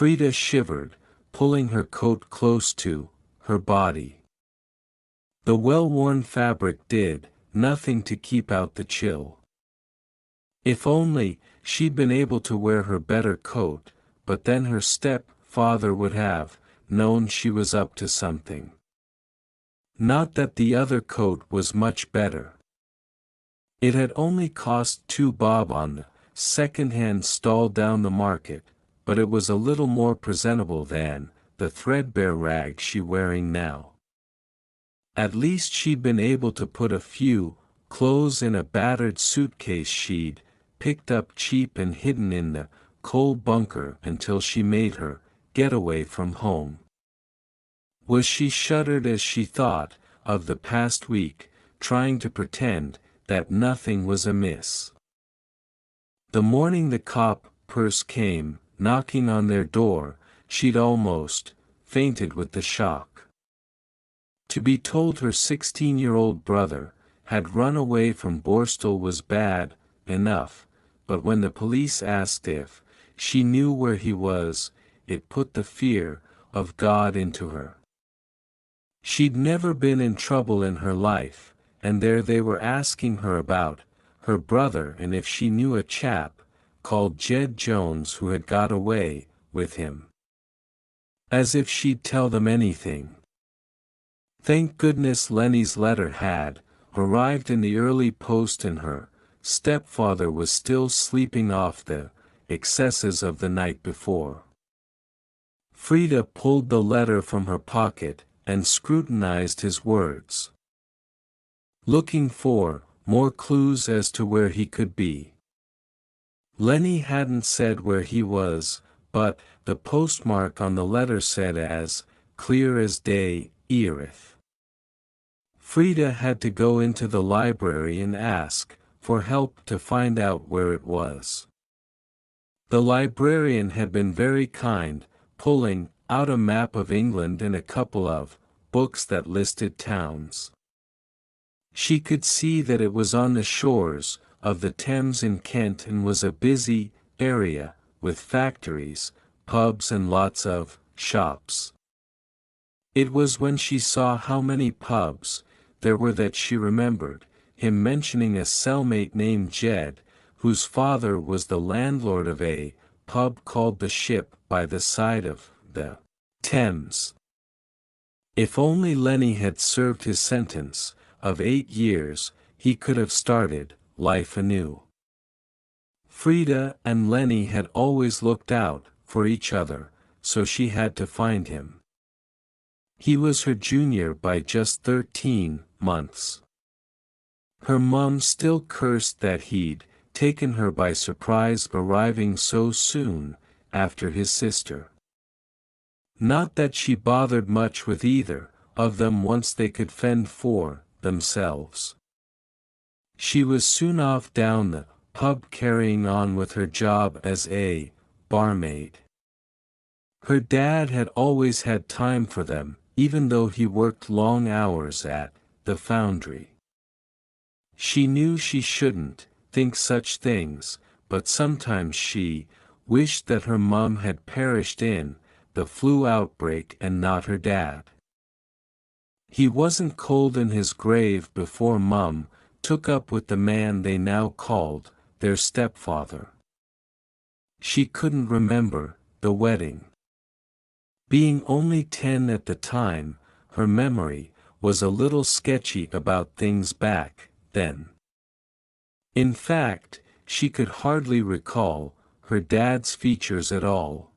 Frida shivered, pulling her coat close to her body. The well-worn fabric did nothing to keep out the chill. If only she'd been able to wear her better coat, but then her step-father would have known she was up to something. Not that the other coat was much better. It had only cost 2 bob on the second-hand stall down the market, but it was a little more presentable than the threadbare rag she wearing now. At least she'd been able to put a few clothes in a battered suitcase she'd picked up cheap and hidden in the coal bunker until she made her getaway from home. She shuddered as she thought of the past week, trying to pretend that nothing was amiss. The morning the coppers came, knocking on their door, she'd almost fainted with the shock. To be told her 16-year-old brother had run away from Borstal was bad enough, but when the police asked if she knew where he was, it put the fear of God into her. She'd never been in trouble in her life, and there they were asking her about her brother and if she knew a chap called Jed Jones who had got away with him. As if she'd tell them anything. Thank goodness Lenny's letter had arrived in the early post and her stepfather was still sleeping off the excesses of the night before. Frida pulled the letter from her pocket and scrutinized his words, looking for more clues as to where he could be. Lenny hadn't said where he was, but the postmark on the letter said as clear as day, Erith. Frida had to go into the library and ask for help to find out where it was. The librarian had been very kind, pulling out a map of England and a couple of books that listed towns. She could see that it was on the shores of the Thames in Kent and was a busy area, with factories, pubs and lots of shops. It was when she saw how many pubs there were that she remembered him mentioning a cellmate named Jed, whose father was the landlord of a pub called the Ship by the side of the Thames. If only Lenny had served his sentence of 8 years, he could have started life anew. Frida and Lenny had always looked out for each other, so she had to find him. He was her junior by just 13 months. Her mum still cursed that he'd taken her by surprise arriving so soon after his sister. Not that she bothered much with either of them once they could fend for themselves. She was soon off down the pub carrying on with her job as a barmaid. Her dad had always had time for them, even though he worked long hours at the foundry. She knew she shouldn't think such things, but sometimes she wished that her mum had perished in the flu outbreak and not her dad. He wasn't cold in his grave before Mum took up with the man they now called their stepfather. She couldn't remember the wedding. Being only 10 at the time, her memory was a little sketchy about things back then. In fact, she could hardly recall her dad's features at all.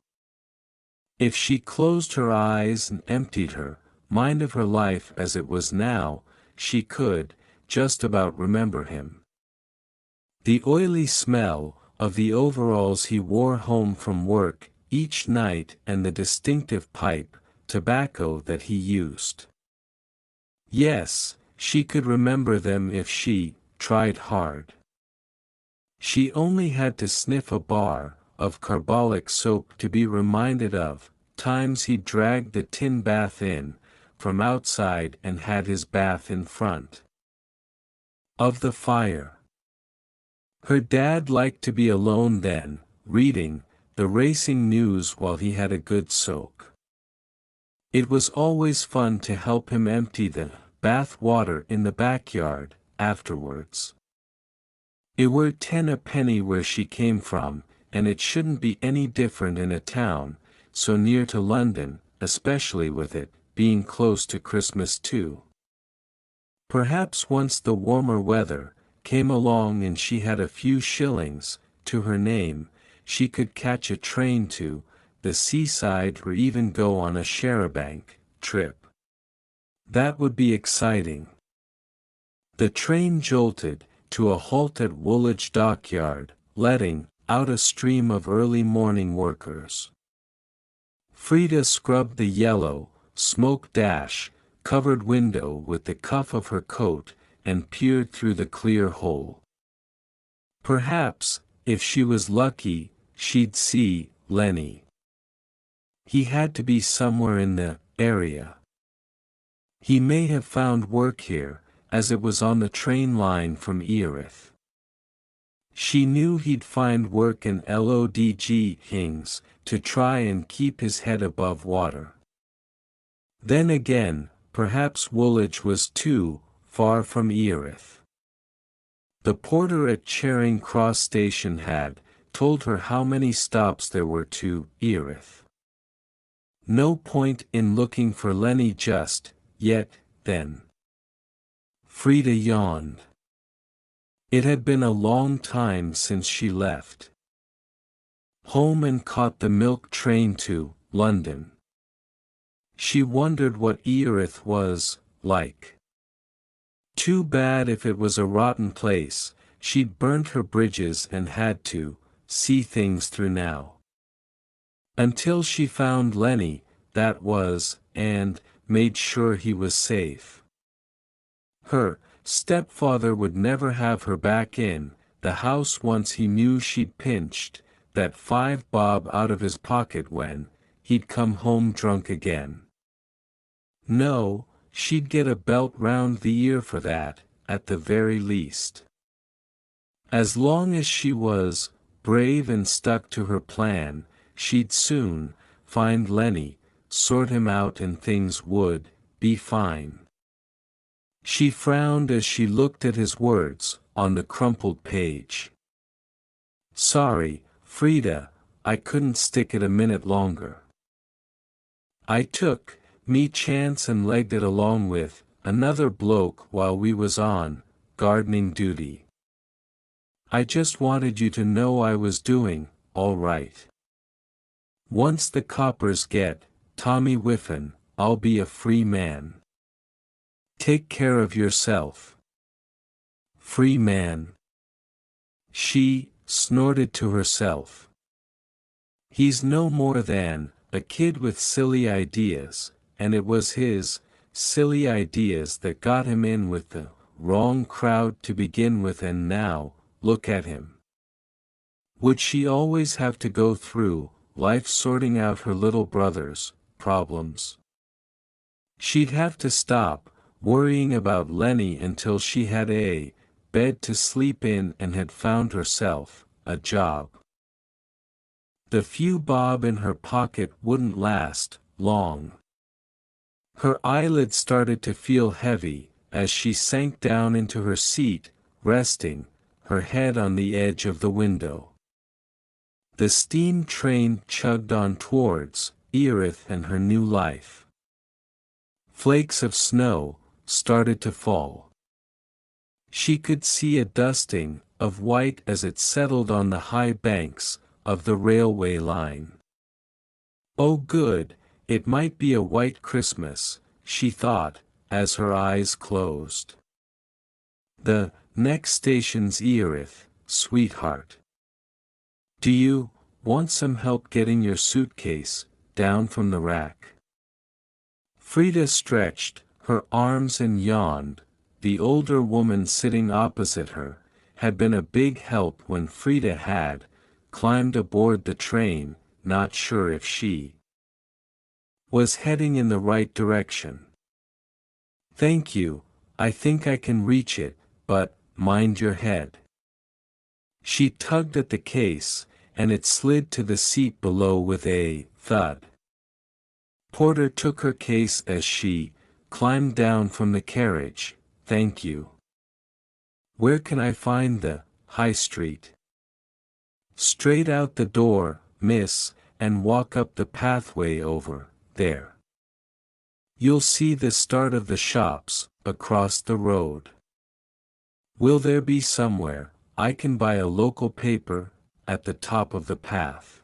If she closed her eyes and emptied her mind of her life as it was now, she could just about remember him. The oily smell of the overalls he wore home from work each night and the distinctive pipe tobacco that he used. Yes, she could remember them if she tried hard. She only had to sniff a bar of carbolic soap to be reminded of times he dragged the tin bath in from outside and had his bath in front of the fire. Her dad liked to be alone then, reading the racing news while he had a good soak. It was always fun to help him empty the bath water in the backyard afterwards. It were 10 a penny where she came from, and it shouldn't be any different in a town so near to London, especially with it being close to Christmas too. Perhaps once the warmer weather came along and she had a few shillings to her name, she could catch a train to the seaside or even go on a charabanc trip. That would be exciting. The train jolted to a halt at Woolwich dockyard, letting out a stream of early morning workers. Frida scrubbed the yellow, smoke-covered window with the cuff of her coat and peered through the clear hole. Perhaps, if she was lucky, she'd see Lenny. He had to be somewhere in the area. He may have found work here, as it was on the train line from Erith. She knew he'd find work in Lodg Hings to try and keep his head above water. Then again, perhaps Woolwich was too far from Erith. The porter at Charing Cross station had told her how many stops there were to Erith. No point in looking for Lenny just yet, then. Frida yawned. It had been a long time since she left home and caught the milk train to London. She wondered what Erith was like. Too bad if it was a rotten place. She'd burnt her bridges and had to see things through now. Until she found Lenny, that was, and made sure he was safe. Her stepfather would never have her back in the house once he knew she'd pinched that 5 bob out of his pocket when he'd come home drunk again. No, she'd get a belt round the ear for that, at the very least. As long as she was brave and stuck to her plan, she'd soon find Lenny, sort him out, and things would be fine. She frowned as she looked at his words on the crumpled page. Sorry, Frida, I couldn't stick it a minute longer. I took me chance and legged it along with another bloke while we was on gardening duty. I just wanted you to know I was doing all right. Once the coppers get Tommy Whiffen, I'll be a free man. Take care of yourself. Free man. She snorted to herself. He's no more than a kid with silly ideas, and it was his silly ideas that got him in with the wrong crowd to begin with, and now, look at him. Would she always have to go through life sorting out her little brother's problems? She'd have to stop worrying about Lenny until she had a bed to sleep in and had found herself a job. The few bob in her pocket wouldn't last long. Her eyelids started to feel heavy as she sank down into her seat, resting her head on the edge of the window. The steam train chugged on towards Erith and her new life. Flakes of snow started to fall. She could see a dusting of white as it settled on the high banks of the railway line. Oh good, it might be a white Christmas, she thought, as her eyes closed. The next station's Erith, sweetheart. Do you want some help getting your suitcase down from the rack? Frida stretched her arms and yawned. The older woman sitting opposite her had been a big help when Frida had climbed aboard the train, not sure if she was heading in the right direction. Thank you, I think I can reach it, but mind your head. She tugged at the case, and it slid to the seat below with a thud. Porter took her case as she climbed down from the carriage. "Thank you. Where can I find the High Street?" "Straight out the door, miss, and walk up the pathway over there. You'll see the start of the shops, across the road." "Will there be somewhere I can buy a local paper, at the top of the path?"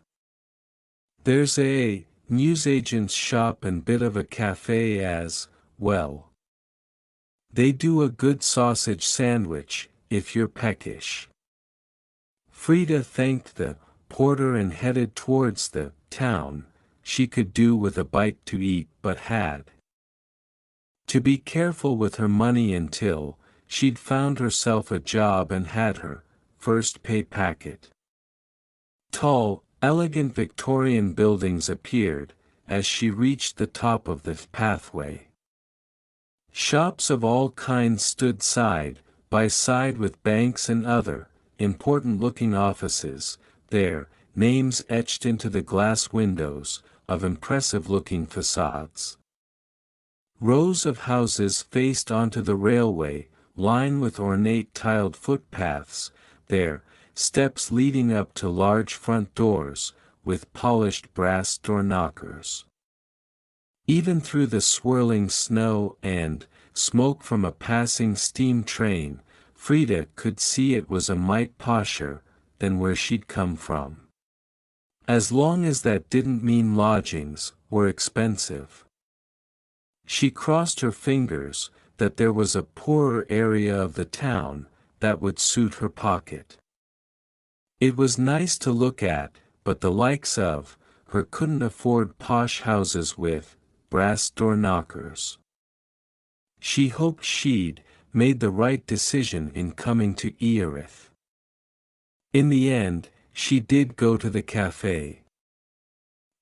"There's a newsagent's shop and bit of a cafe as well. They do a good sausage sandwich, if you're peckish." Frida thanked the porter and headed towards the town. She could do with a bite to eat but had to be careful with her money until she'd found herself a job and had her first pay packet. Tall, elegant Victorian buildings appeared as she reached the top of the pathway. Shops of all kinds stood side by side with banks and other important-looking offices, their names etched into the glass windows of impressive-looking facades. Rows of houses faced onto the railway line with ornate tiled footpaths, their steps leading up to large front doors, with polished brass door knockers. Even through the swirling snow and smoke from a passing steam train, Frida could see it was a mite posher than where she'd come from. As long as that didn't mean lodgings were expensive. She crossed her fingers that there was a poorer area of the town that would suit her pocket. It was nice to look at, but the likes of her couldn't afford posh houses with brass door knockers. She hoped she'd made the right decision in coming to Erith. In the end, she did go to the cafe.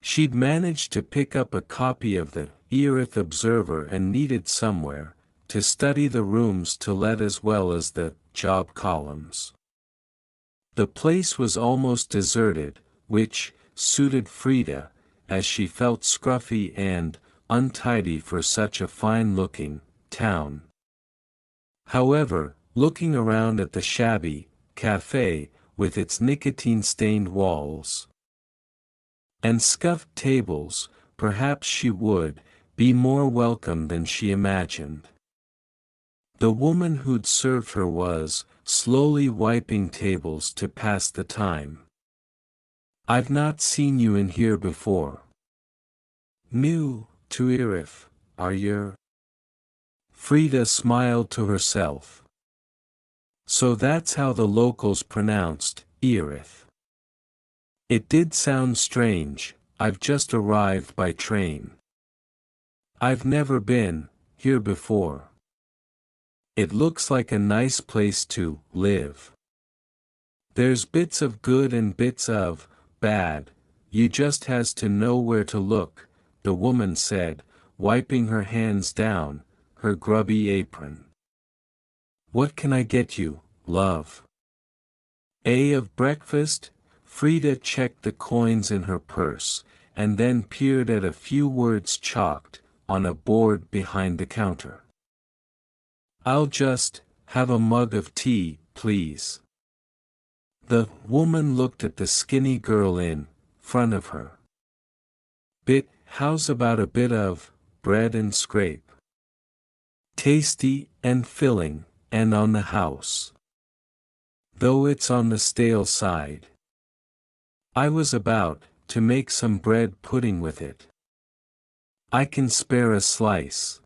She'd managed to pick up a copy of the Erith Observer and needed somewhere to study the rooms to let as well as the job columns. The place was almost deserted, which suited Frida, as she felt scruffy and untidy for such a fine-looking town. However, looking around at the shabby cafe, with its nicotine-stained walls and scuffed tables, perhaps she would be more welcome than she imagined. The woman who'd served her was slowly wiping tables to pass the time. "I've not seen you in here before. New to Erith, are you?" Frida smiled to herself. So that's how the locals pronounced Erith. It did sound strange. "I've just arrived by train. I've never been here before. It looks like a nice place to live. There's bits of good and bits of bad, you just has to know where to look," the woman said, wiping her hands down her grubby apron. "What can I get you, love?" Of breakfast?" Frida checked the coins in her purse, and then peered at a few words chalked on a board behind the counter. "I'll just have a mug of tea, please." The woman looked at the skinny girl in front of her. How's about a bit of bread and scrape? Tasty and filling, and on the house. Though it's on the stale side. I was about to make some bread pudding with it. I can spare a slice."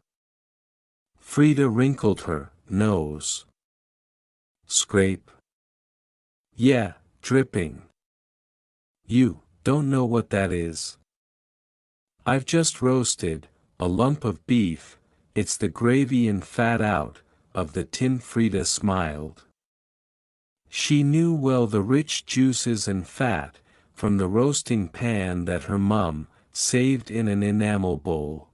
Frida wrinkled her nose. "Scrape? Yeah, dripping. You don't know what that is?" "I've just roasted a lump of beef, it's the gravy and fat out of the tin." Frida smiled. She knew well the rich juices and fat from the roasting pan that her mum saved in an enamel bowl.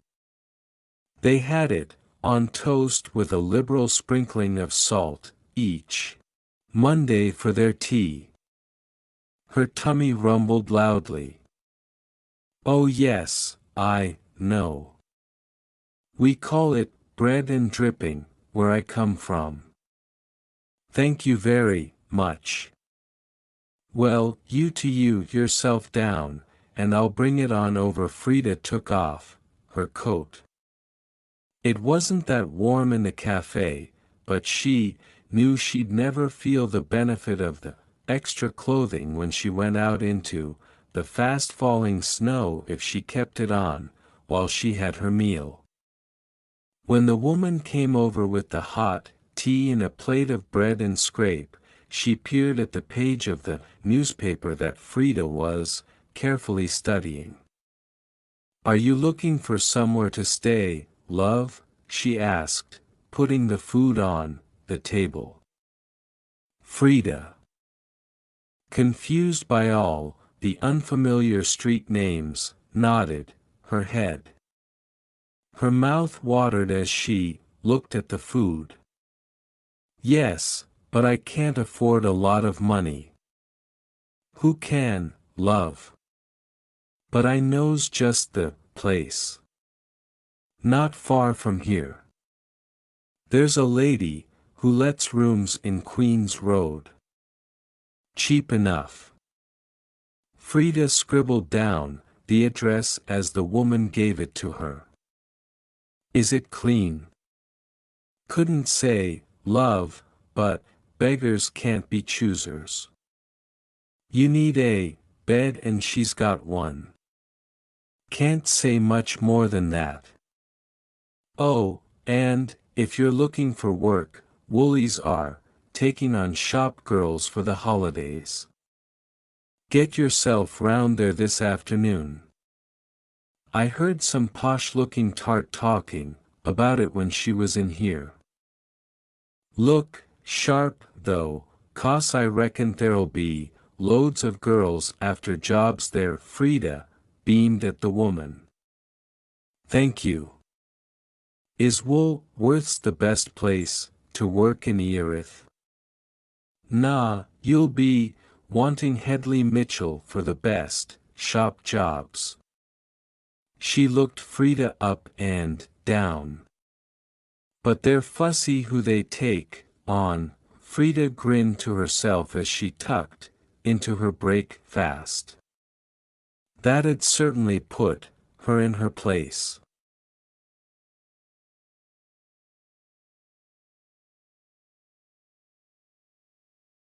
They had it on toast with a liberal sprinkling of salt each Monday for their tea. Her tummy rumbled loudly. Oh yes, I know. We call it bread and dripping, where I come from. Thank you very much. Well, you yourself down, and I'll bring it on over. Frida took off her coat. It wasn't that warm in the cafe, but she knew she'd never feel the benefit of the extra clothing when she went out into the fast-falling snow if she kept it on while she had her meal. When the woman came over with the hot tea and a plate of bread and scrape, she peered at the page of the newspaper that Frida was carefully studying. Are you looking for somewhere to stay, love? She asked, putting the food on the table. Frida, confused by all the unfamiliar street names, nodded her head. Her mouth watered as she looked at the food. Yes, but I can't afford a lot of money. Who can, love? But I knows just the place. Not far from here. There's a lady who lets rooms in Queen's Road. Cheap enough. Frida scribbled down the address as the woman gave it to her. Is it clean? Couldn't say, love, but beggars can't be choosers. You need a bed and she's got one. Can't say much more than that. Oh, and, if you're looking for work, Woolies are taking on shop girls for the holidays. Get yourself round there this afternoon. I heard some posh-looking tart talking about it when she was in here. Look sharp, though, 'cause I reckon there'll be loads of girls after jobs there. Frida beamed at the woman. Thank you. Is Wool Worth's the best place to work in Erith? Nah, you'll be wanting Headley Mitchell for the best shop jobs. She looked Frida up and down. But they're fussy who they take on. Frida grinned to herself as she tucked into her break fast. That'd certainly put her in her place.